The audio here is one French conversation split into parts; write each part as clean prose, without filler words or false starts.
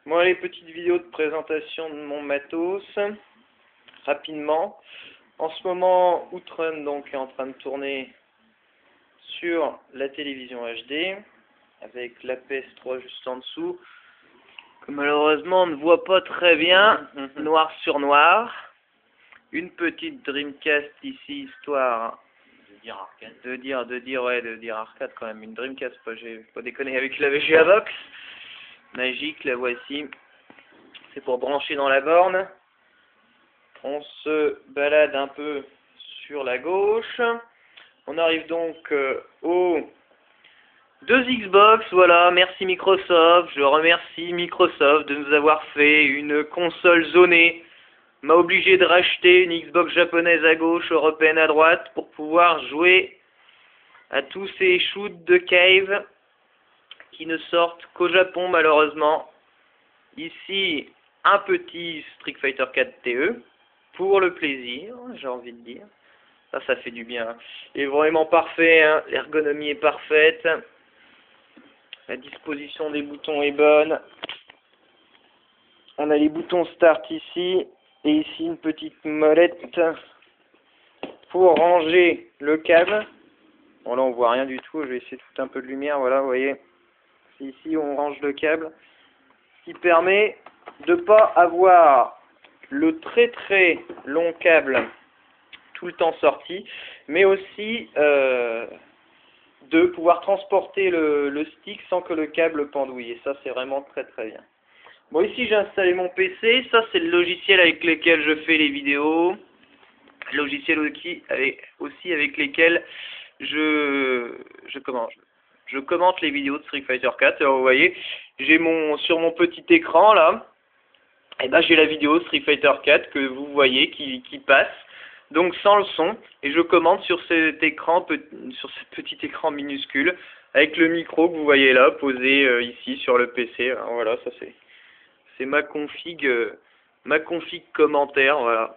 Bon, allez, petite vidéo de présentation de mon matos, rapidement. En ce moment, Outrun donc est en train de tourner sur la télévision HD, avec la PS3 juste en dessous, que malheureusement on ne voit pas très bien, noir sur noir. Une petite Dreamcast ici, histoire de dire arcade quand même. Une Dreamcast, j'ai pas déconné avec la VGA Box. Magique, la voici. C'est pour brancher dans la borne. On se balade un peu sur la gauche. On arrive donc aux deux Xbox. Voilà, merci Microsoft. Je remercie Microsoft de nous avoir fait une console zonée. M'a obligé de racheter une Xbox japonaise à gauche, européenne à droite, pour pouvoir jouer à tous ces shoots de cave qui ne sortent qu'au Japon malheureusement. Ici, un petit Street Fighter 4 TE, pour le plaisir, j'ai envie de dire. Ça fait du bien. Il est vraiment parfait, hein. L'ergonomie est parfaite. La disposition des boutons est bonne. On a les boutons Start ici, et ici une petite molette pour ranger le câble. Bon là on voit rien du tout, je vais essayer de foutre un peu de lumière, voilà, vous voyez. Ici on range le câble, ce qui permet de ne pas avoir le très long câble tout le temps sorti, mais aussi de pouvoir transporter le stick sans que le câble pendouille, et ça c'est vraiment très bien. Bon, ici j'ai installé mon PC, ça c'est le logiciel avec lequel je fais les vidéos, logiciel aussi avec lesquels je commente les vidéos de Street Fighter 4. Alors vous voyez, j'ai sur mon petit écran là, et ben j'ai la vidéo Street Fighter 4 que vous voyez qui passe, donc sans le son, et je commente sur cet écran, sur ce petit écran minuscule, avec le micro que vous voyez là, posé ici sur le PC. Alors voilà, ça c'est ma config commentaire, voilà.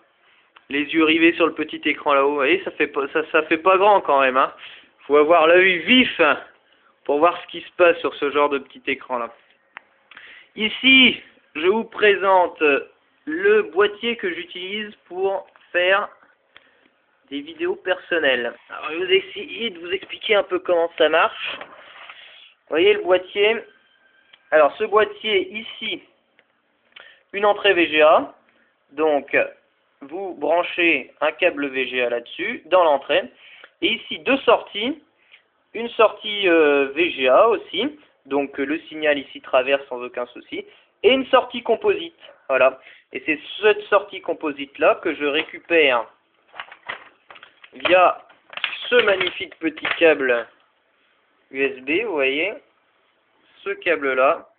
Les yeux rivés sur le petit écran là-haut, vous voyez, ça fait pas grand quand même, hein. Faut avoir l'œil vif pour voir ce qui se passe sur ce genre de petit écran là. Ici, je vous présente le boîtier que j'utilise pour faire des vidéos personnelles. Alors, je vais vous essayer de vous expliquer un peu comment ça marche. Vous voyez le boîtier. Alors, ce boîtier ici, une entrée VGA, donc vous branchez un câble VGA là-dessus, dans l'entrée, et ici deux sorties, une sortie VGA aussi, donc le signal ici traverse sans aucun souci, et une sortie composite, voilà, et c'est cette sortie composite là que je récupère via ce magnifique petit câble USB, vous voyez, ce câble là,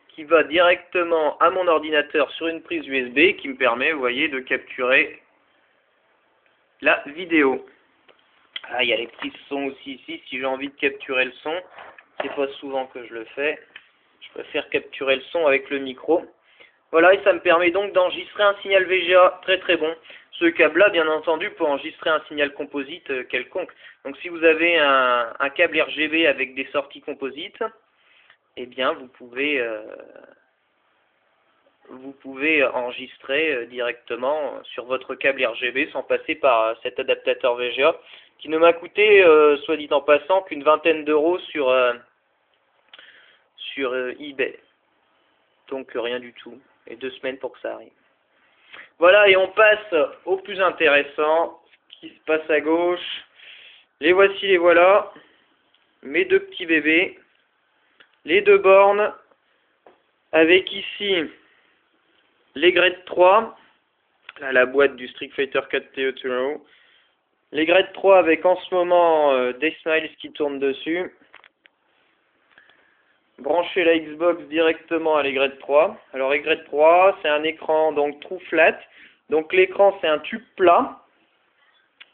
qui va directement à mon ordinateur sur une prise USB qui me permet, vous voyez, de capturer la vidéo. Ah, il y a les prises son aussi ici, si j'ai envie de capturer le son. C'est pas souvent que je le fais. Je préfère capturer le son avec le micro. Voilà, et ça me permet donc d'enregistrer un signal VGA très bon. Ce câble-là, bien entendu, peut enregistrer un signal composite quelconque. Donc si vous avez un câble RGB avec des sorties composites, eh bien, vous pouvez enregistrer directement sur votre câble RGB sans passer par cet adaptateur VGA qui ne m'a coûté, soit dit en passant, qu'une vingtaine d'euros sur eBay. Donc rien du tout. Et 2 semaines pour que ça arrive. Voilà, et on passe au plus intéressant, ce qui se passe à gauche. Les voici, les voilà. Mes deux petits bébés. Les deux bornes, avec ici les Grade 3, là, la boîte du Street Fighter 4 TE Turbo. Les Grade 3 avec en ce moment des smiles qui tournent dessus. Brancher la Xbox directement à les Grade 3. Alors les Grade 3, c'est un écran donc true flat. Donc l'écran c'est un tube plat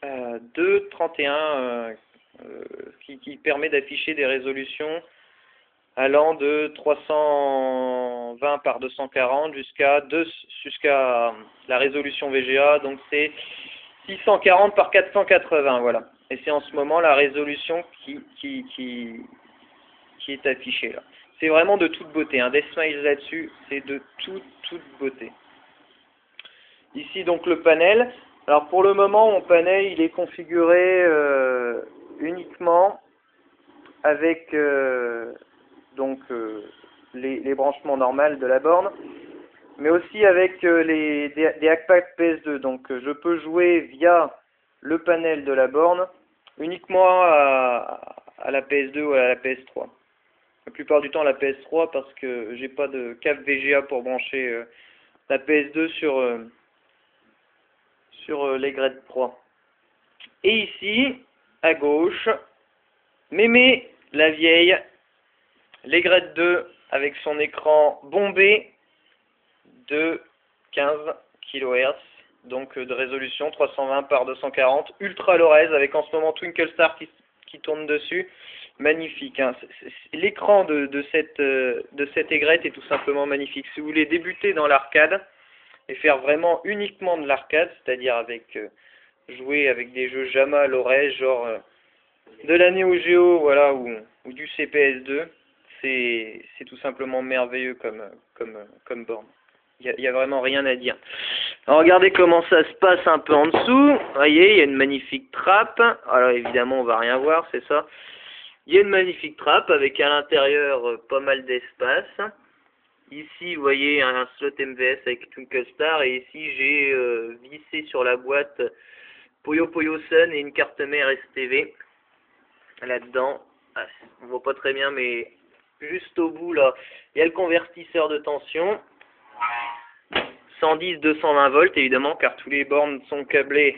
de 31 qui permet d'afficher des résolutions allant de 320 par 240 jusqu'à la résolution VGA, donc c'est 640 par 480, voilà. Et c'est en ce moment la résolution qui est affichée là. C'est vraiment de toute beauté, hein. Death Smiles là-dessus, c'est de toute beauté. Ici donc le panel. Alors pour le moment, mon panel il est configuré uniquement avec les branchements normaux de la borne, mais aussi avec des hackpacks PS2. Donc je peux jouer via le panel de la borne uniquement à la PS2 ou à la PS3. La plupart du temps la PS3 parce que j'ai pas de câble VGA pour brancher la PS2 sur les Grade 3. Et ici, à gauche, Mémé, la vieille, les Grade 2 avec son écran bombé de 15 kHz, donc de résolution 320 par 240, ultra low res avec en ce moment Twinkle Star qui tourne dessus. Magnifique, hein. L'écran de cette aigrette est tout simplement magnifique. Si vous voulez débuter dans l'arcade et faire vraiment uniquement de l'arcade, c'est-à-dire avec jouer avec des jeux JAMA low res, genre de la Neo Geo, voilà, ou du CPS2, c'est tout simplement merveilleux comme borne. Il y a vraiment rien à dire. Alors regardez comment ça se passe un peu en dessous. Vous voyez, il y a une magnifique trappe. Alors évidemment, on va rien voir, c'est ça. Il y a une magnifique trappe avec à l'intérieur pas mal d'espace. Ici, vous voyez un slot MVS avec Twinkle Star. Et ici, j'ai vissé sur la boîte Puyo Puyo Sun et une carte mère STV. Là-dedans, on voit pas très bien, mais juste au bout, là, il y a le convertisseur de tension. 110-220 volts, évidemment, car tous les bornes sont câblés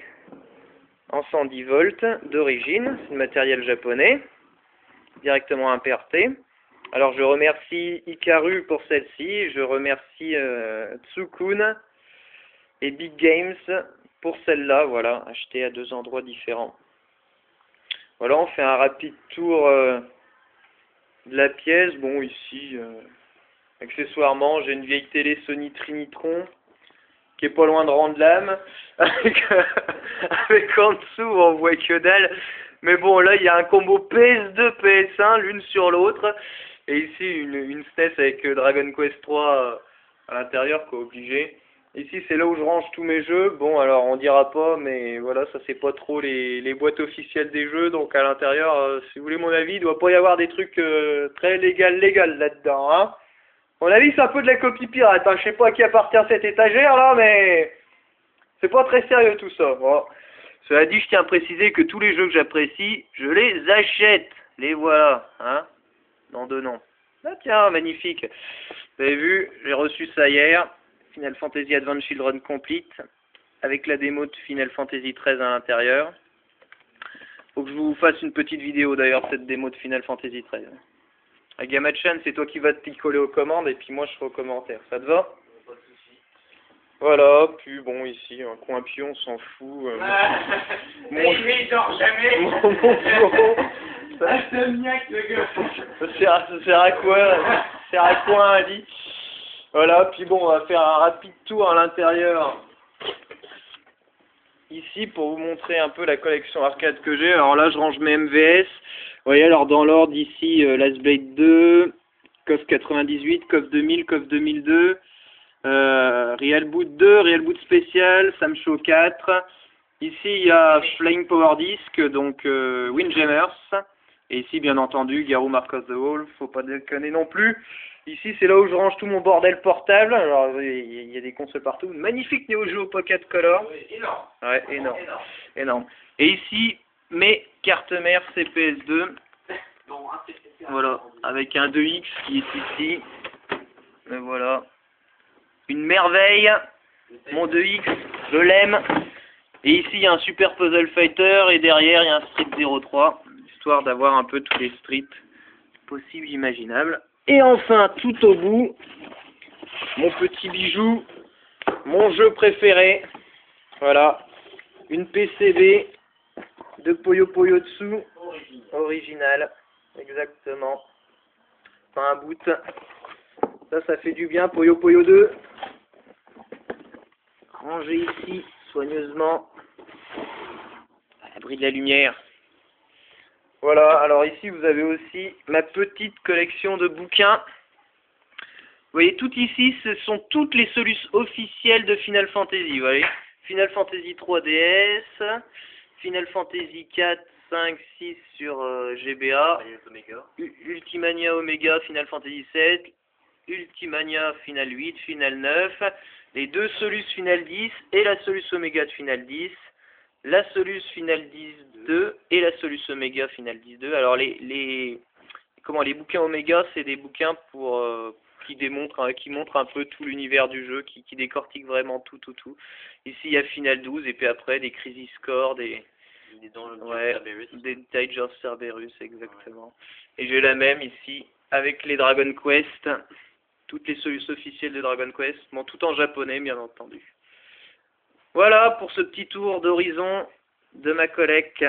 en 110 volts d'origine. C'est du matériel japonais, directement importé. Alors, je remercie Hikaru pour celle-ci. Je remercie Tsukun et Big Games pour celle-là. Voilà, achetée à 2 endroits différents. Voilà, on fait un rapide tour de la pièce. Bon, ici, accessoirement, j'ai une vieille télé Sony Trinitron qui est pas loin de rendre l'âme, avec en dessous, on voit que dalle. Mais bon, là, il y a un combo PS2, PS1, l'une sur l'autre. Et ici, une SNES avec Dragon Quest 3 à l'intérieur, quoi, obligé. Ici, c'est là où je range tous mes jeux. Bon, alors, on dira pas, mais voilà, ça, c'est pas trop les boîtes officielles des jeux. Donc, à l'intérieur, si vous voulez mon avis, il doit pas y avoir des trucs très légal là-dedans, hein. On a vu c'est un peu de la copie pirate, hein. Je sais pas à qui appartient cette étagère là, mais c'est pas très sérieux tout ça. Bon. Cela dit, je tiens à préciser que tous les jeux que j'apprécie, je les achète. Les voilà, hein, dans deux noms. Ah tiens, magnifique. Vous avez vu, j'ai reçu ça hier, Final Fantasy Advance Children Complete, avec la démo de Final Fantasy 13 à l'intérieur. Faut que je vous fasse une petite vidéo d'ailleurs de cette démo de Final Fantasy 13. Gamachan, c'est toi qui vas te coller aux commandes et puis moi je serai aux commentaires. Ça te va? Pas de soucis. Voilà, puis bon ici, un coin pion, on s'en fout. Il dort jamais. Mon bureau. Ça sert à quoi? Ça sert à quoi, Ali? Voilà, puis bon, on va faire un rapide tour à l'intérieur. Ici, pour vous montrer un peu la collection arcade que j'ai. Alors là, je range mes MVS. Vous voyez, alors dans l'ordre ici, Last Blade 2, KOF 98, KOF 2000, KOF 2002, Real Boot 2, Real Boot Spécial, Samsho 4. Ici, il y a Flying Power Disc, donc Windjammers. Et ici, bien entendu, Garou Mark of the Wolf, faut pas déconner non plus. Ici, c'est là où je range tout mon bordel portable. Alors, il y a des consoles partout. Magnifique Neo Geo Pocket Color. Oui, énorme. Ouais, énorme. Et ici, mes cartes mères CPS2. Voilà, avec un 2X qui est ici. Et voilà. Une merveille. Mon 2X, je l'aime. Et ici, il y a un Super Puzzle Fighter. Et derrière, il y a un Street 03. Histoire d'avoir un peu tous les streets possibles, imaginables. Et enfin, tout au bout, mon petit bijou, mon jeu préféré. Voilà, une PCB de Puyo Puyo Tsu, original, exactement. Enfin, un boot. Ça fait du bien, Puyo Puyo 2. Rangé ici, soigneusement, à l'abri de la lumière. Voilà, alors ici vous avez aussi ma petite collection de bouquins. Vous voyez, tout ici, ce sont toutes les solutions officielles de Final Fantasy, vous voyez. Final Fantasy 3DS, Final Fantasy 4, 5, 6 sur GBA, Ultimania Omega, Final Fantasy 7, Ultimania Final 8, Final 9, les deux Solus Final 10 et la Solus Omega de Final 10, la Solus Final 10 2 et la Solus Omega Final 10 2. Alors les bouquins Omega, c'est des bouquins pour qui montrent un peu tout l'univers du jeu, qui décortiquent vraiment tout. Ici il y a Final 12 et puis après des Crisis Core, des Tales of Cerberus, exactement. Et j'ai la même ici avec les Dragon Quest, toutes les solutions officielles de Dragon Quest, bon, tout en japonais bien entendu. Voilà pour ce petit tour d'horizon de ma collecte.